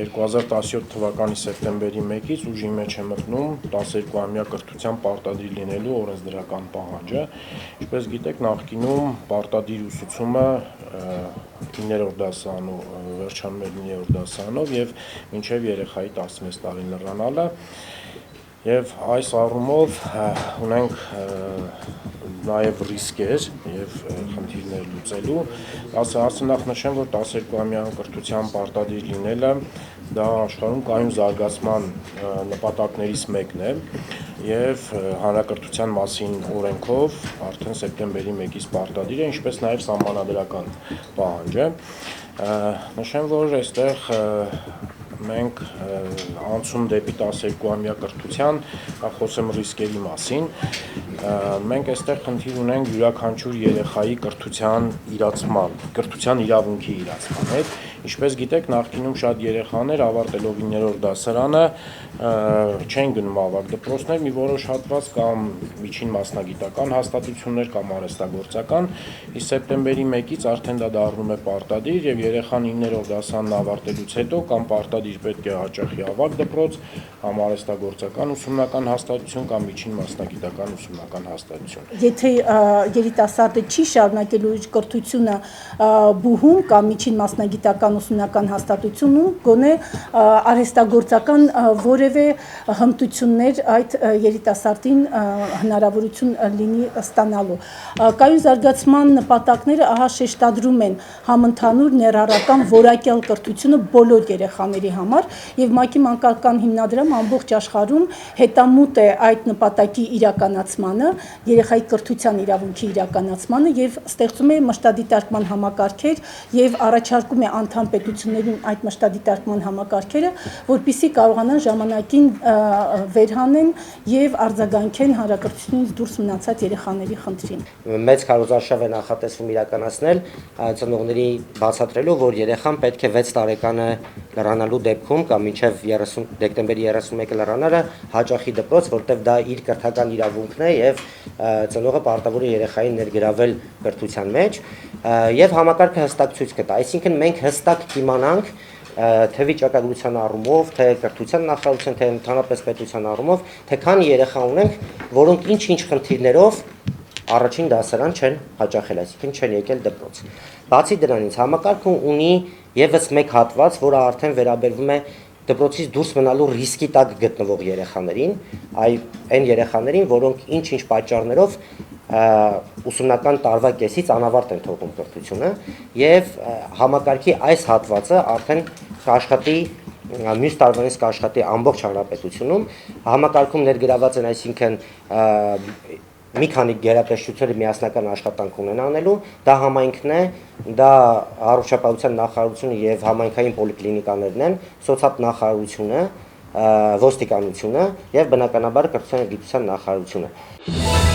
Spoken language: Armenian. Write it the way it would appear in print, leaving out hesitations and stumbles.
2017 թվականի սեպտեմբերի 1-ից ուժի մեջ է մտնում 12-ամյա կրթության պարտադիր լինելու օրենսդրական պահանջը։ Ինչպես գիտեք, նախկինում պարտադիր ուսուցումը 9-րդ դասարանով վերջանում էր 9-րդ դասարանով եւ մինչեւ երեխայի 16 տարին լրանալը։ Եվ այս առումով ունենք նաև ռիսկեր եւ խնդիրներ լուծելու։ Նախ նշեմ, որ 12-ամյա կրթության պարտադիր լինելը դա աշխարհում կայուն զարգացման նպատակներից մեկն է եւ հանրակրթության մասին օրենքով արդեն սեպտեմբերի 1-ից պարտադիր է, ինչպես նաև սահմանադրական պահանջ է։ Նշեմ, որ այստեղ մենք անցում դեպի 12-ամյա կրթության, խոսեմ ռիսկերի մասին, մենք այստեղ խնդիր ունենք յուրաքանչյուր երեխայի կրթության իրավունքի իրացման հետ։ Ինչպես գիտեք, նախկինում շատ երեխաներ ավարտելով 9-րդ դասարանը չեն գնում ավագ դպրոցներ, մի որոշ հատված կամ միջին մասնագիտական հաստատություններ կամ արհեստագործական, իսկ սեպտեմբերի 1-ից արդեն դա դառնում է պարտադիր եւ երեխան 9-րդ դասարանն ավարտելուց հետո կամ պարտադիր պետք է հաճախի ավագ դպրոց, կամ արհեստագործական ուսումնական հաստատություն կամ միջին մասնագիտական ուսումնական հաստատություն։ Եթե երիտասարդը չի շարունակելու իր կրթությունը բուհում կամ միջին մասնագիտական ուսումնական հաստատությունում, գոնե արհեստագործական որևէ հմտություններ այդ երիտասարդին հնարավորություն լինի ստանալու։ Կայուն զարգացման նպատակները ահա շեշտադրում են համընդհանուր ներառական որակյալ կրթությունը բոլոր երեխաների համար եւ ՄԱԿ-ի մանկական հիմնադրամը ամբողջ աշխարհում հետամուտ է այդ նպատակի իրականացմանը, երեխայի կրթության իրավունքի իրականացմանը եւ ստեղծում է մշտադիտարկման համակարգեր եւ առաջարկում է անդամ պետություններին այդ մշտադիտարկման համակարգերը, որպիսի կարողանան ժամանակին վերհանեն եւ արձագանքեն հանրակրթությունից դուրս մնացած երեխաների խնդրին։ Մեծ քարոզարշավ է նախատեսվում իրականացնել ծնողների բացատրելու, որ երեխան պետք է 6 տարեկանը լրանալու դեպքում կամ մինչև դեկտեմբերի 31-ը լրանալը հաճախի դպրոց, որտեղ դա իր կրթական իրավունքն է եւ ծնողը պարտավոր է երեխային ներգրավել կրթության մեջ եւ համակարգը հստակ ցույց կտա։ Այսինքն մենք հստակ կիմանանք թե վիճակագրության առումով, թե կրթության նախարարության, թե ընդհանրապես պետության առումով, թե քանի երեխա ունենք, որոնք ինչ-ինչ խնդիրներով առաջին դասարան չեն հաճախել, այսինքն չեն եկել դպրոց։ Բացի դրանից համակարգը ունի եւս մեկ հատված, որը արդեն վերաբերվում է դպրոցից դուրս մնալու ռիսկի տակ գտնվող երեխաներին, այն երեխաներին, որոնք ինչ-ինչ պատճառներով ուսումնական տարվա կեսից անավարտ են թողում կրթությունը եւ համակարգի այս հատվածը արդեն կաշխատի մյուս տարվանից կաշխատի ամբողջ հանրապետությունում համակարգում ներգրաված են, այսինքն մի քանի գերատեսչությունների միասնական աշխատանք ունեն անելու, դա համայնքն է, դա առողջապահության նախարարությունը եւ համայնքային պոլիկլինիկաներն են, սոցիալ նախարարությունը, ոստիկանությունը եւ բնականաբար կրթության եւ գիտության նախարարությունը։